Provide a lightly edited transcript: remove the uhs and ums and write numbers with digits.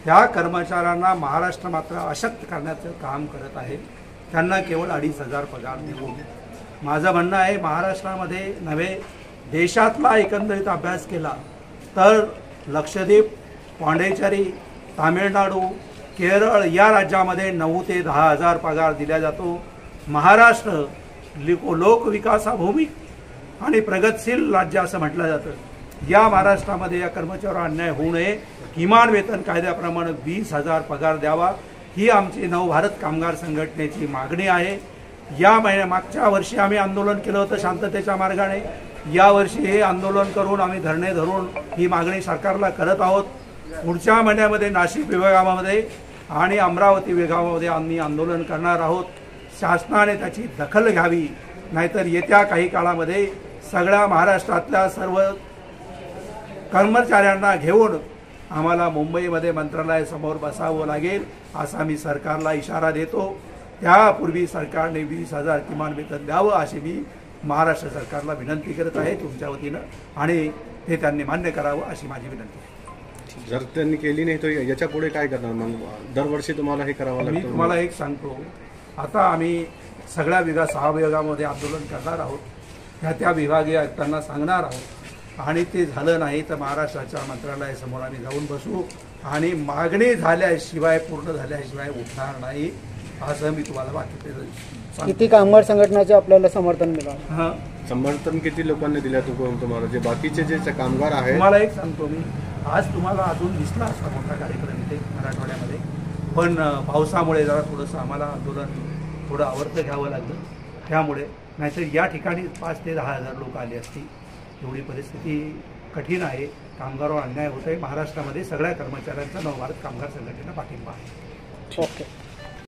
त्या कर्मचाऱ्यांना महाराष्ट्र मात्र अशक्त करण्याचं काम करत आहे। त्यांना केवळ 2,500 पगार देऊ। माझं म्हणणं आहे महाराष्ट्रामध्ये नव्हे देशातला एकंदरीत अभ्यास केला तर लक्षद्वीप, पांडिचेरी, तामिळनाडू, केरळ या राज्यामध्ये 9 ते 10,000 पगार दिला जातो। महाराष्ट्र लोकविकासाभूमी आणि प्रगतशील राज्य असं म्हटलं जातं। या महाराष्ट्रामध्ये या कर्मचाऱ्यांवर अन्याय होऊ नये, किमान वेतन कायद्याप्रमाणे 20,000 पगार द्यावा ही आमची नवभारत कामगार संघटनेची मागणी आहे। मागच्या वर्षी आम्ही आंदोलन केलं होतं शांततेच्या मार्गाने। यावर्षी हे आंदोलन करून आम्ही धरणे धरून ही मागणी सरकारला करत आहोत। पुढच्या महिन्यामध्ये नाशिक विभागामध्ये आणि अमरावती विभागामध्ये आम्ही आंदोलन करणार आहोत। शासनाने त्याची दखल घ्यावी, नाहीतर येत्या काही काळामध्ये सगळ्या महाराष्ट्रातल्या सर्व कर्मचाऱ्यांना घेऊन आम्हाला मुंबईमध्ये मंत्रालयासमोर बसावं लागेल असा मी सरकारला इशारा देतो। त्यापूर्वी सरकारने 20,000 किमान वेतन द्यावं अशी मी महाराष्ट्र सरकारला विनंती करत आहे तुमच्या वतीनं, आणि ते त्यांनी मान्य करावं अशी माझी विनंती आहे। जर त्यांनी केली नाही तर याच्या पुढे काय करणार? मग दरवर्षी तुम्हाला हे करावं लागतं? मी तुम्हाला एक सांगतो, आता आम्ही सगळ्या 6 विभागामध्ये आंदोलन करणार आहोत। त्या विभागीय आयुक्तांना सांगणार आहोत, आणि ते झालं नाही तर महाराष्ट्राच्या मंत्रालयासमोर आम्ही जाऊन बसू आणि मागणी झाल्याशिवाय पूर्ण झाल्याशिवाय उठणार नाही असं मी तुम्हाला वाटते। किती कामगार संघटनाचे आपल्याला समर्थन मिळालं? समर्थन किती लोकांनी दिलं तुम्हाला? जे बाकीचे जे कामगार आहेत, तुम्हाला एक सांगतो मी, आज तुम्हाला अजून दिसला असता मोठा कार्यक्रम इथे मराठवाड्यामध्ये, पण पावसामुळे जरा थोडंसं आम्हाला आंदोलन थोडं आवर्त घ्यावं लागलं त्यामुळे, नाहीतर या ठिकाणी 5 ते 10,000 लोक आले असती। एवढी परिस्थिती कठीण आहे, कामगारांवर अन्याय होत आहे। महाराष्ट्रामध्ये सगळ्या कर्मचाऱ्यांचा नवभारत कामगार संघटनेला पाठिंबा आहे। ओके।